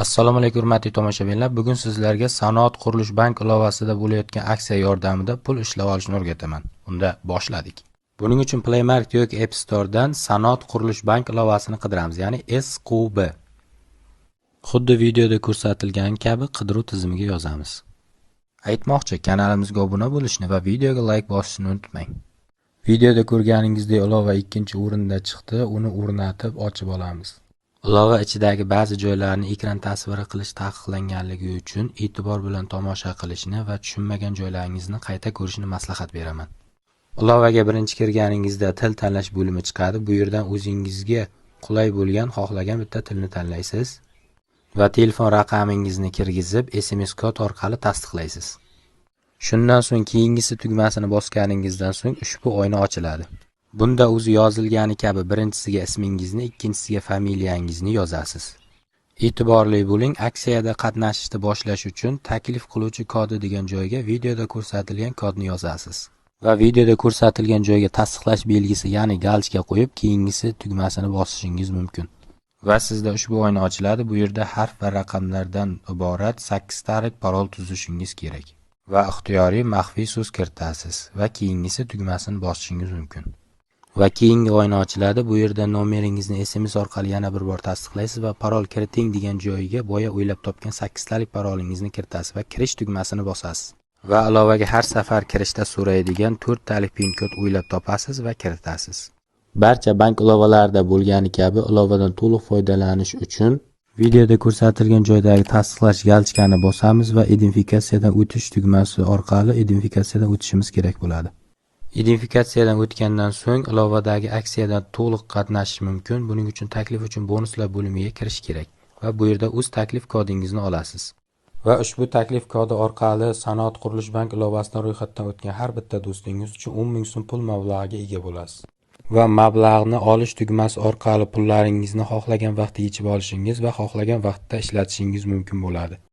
Assalomu alaykum hurmatli tomoshabinlar. Bugun sizlarga Sanoat qurilish bank ilovasida bo'layotgan aksiya yordamida pul ishlab olishni o'rgataman. Unda boshladik. Buning uchun Play Market yoki App Store dan Sanoat qurilish bank ilovasini qidiramiz, ya'ni SQB. Xuddi videoda ko'rsatilgan kabi qidiruv tizimiga yozamiz. Aytmoqchi, kanalimizga obuna bo'lishni va videoga like bosishni unutmang. Videoda ko'rganingizdek ilova ikkinchi o'rinda chiqdi, uni o'rnatib ochib olamiz. Ilova ichidagi ba'zi joylarni ekran tasviri qilish taqiqlanganligi uchun e'tibor bilan tomosha qilishni va tushunmagan joylaringizni qayta ko'rishni maslahat beraman. Ilovaga birinchi kirganingizda til tanlash bo'limi chiqadi. Bu yerdan o'zingizga qulay bo'lgan xohlagan bitta tilni tanlaysiz va telefon raqamingizni kirgizib SMS kod orqali tasdiqlaysiz. Shundan so'ng keyingisi tugmasini bosganingizdan so'ng ushbu oyna ochiladi. Bunda o'zi yozilgani kabi birinchisiga ismingizni, ikkinchisiga familiyangizni yozasiz. E'tiborli bo'ling, aksiyada qatnashishni boshlash uchun taklif qiluvchi kodi degan joyga videoda ko'rsatilgan kodni yozasiz. Va videoda ko'rsatilgan joyga tasdiqlash belgisi, ya'ni galchka qo'yib, keyingisi tugmasini bosishingiz mumkin. Va sizda ushbu oyna ochiladi. Bu yerda harf va raqamlardan iborat 8 tarik parol tuzishingiz kerak. Va ixtiyoriy maxfiy so'z kiritasiz va keyingisi tugmasini bosishingiz mumkin. Va keyingi oyna ochiladi. Bu yerda nomeringizni SMS orqali yana bir bor tasdiqlaysiz va parol kiriting degan joyiga boya o'ylab topgan 8 talik parolingizni kiritasiz va kirish tugmasini bosasiz. Va ilovaga har safar kirishda so'raydigan 4 talik pin kod o'ylab topasiz va kiritasiz. Barcha bank ilovalarida bo'lgani kabi ilovadan to'liq foydalanish uchun videoda ko'rsatilgan joydagi tasdiqlash galchkani bosamiz va identifikatsiyadan o'tish tugmasi orqali identifikatsiyadan o'tishimiz kerak bo'ladi. Identifikatsiyadan o'tgandan so'ng ilovadagi aksiyadan to'liq qatnashish mumkin. Buning uchun taklif uchun bonuslar bo'limiga kirish kerak va bu yerda o'z taklif kodingizni olasiz. Va ushbu taklif kodi orqali Sanoat qurilish bank ilovasidan ro'yxatdan o'tgan har bitta do'stingiz uchun 10 ming so'm pul mablag'iga ega bo'lasiz. Va mablag'ni olish tugmasi orqali pullaringizni xohlagan vaqtda yechib olishingiz va xohlagan vaqtda ishlatishingiz mumkin bo'ladi.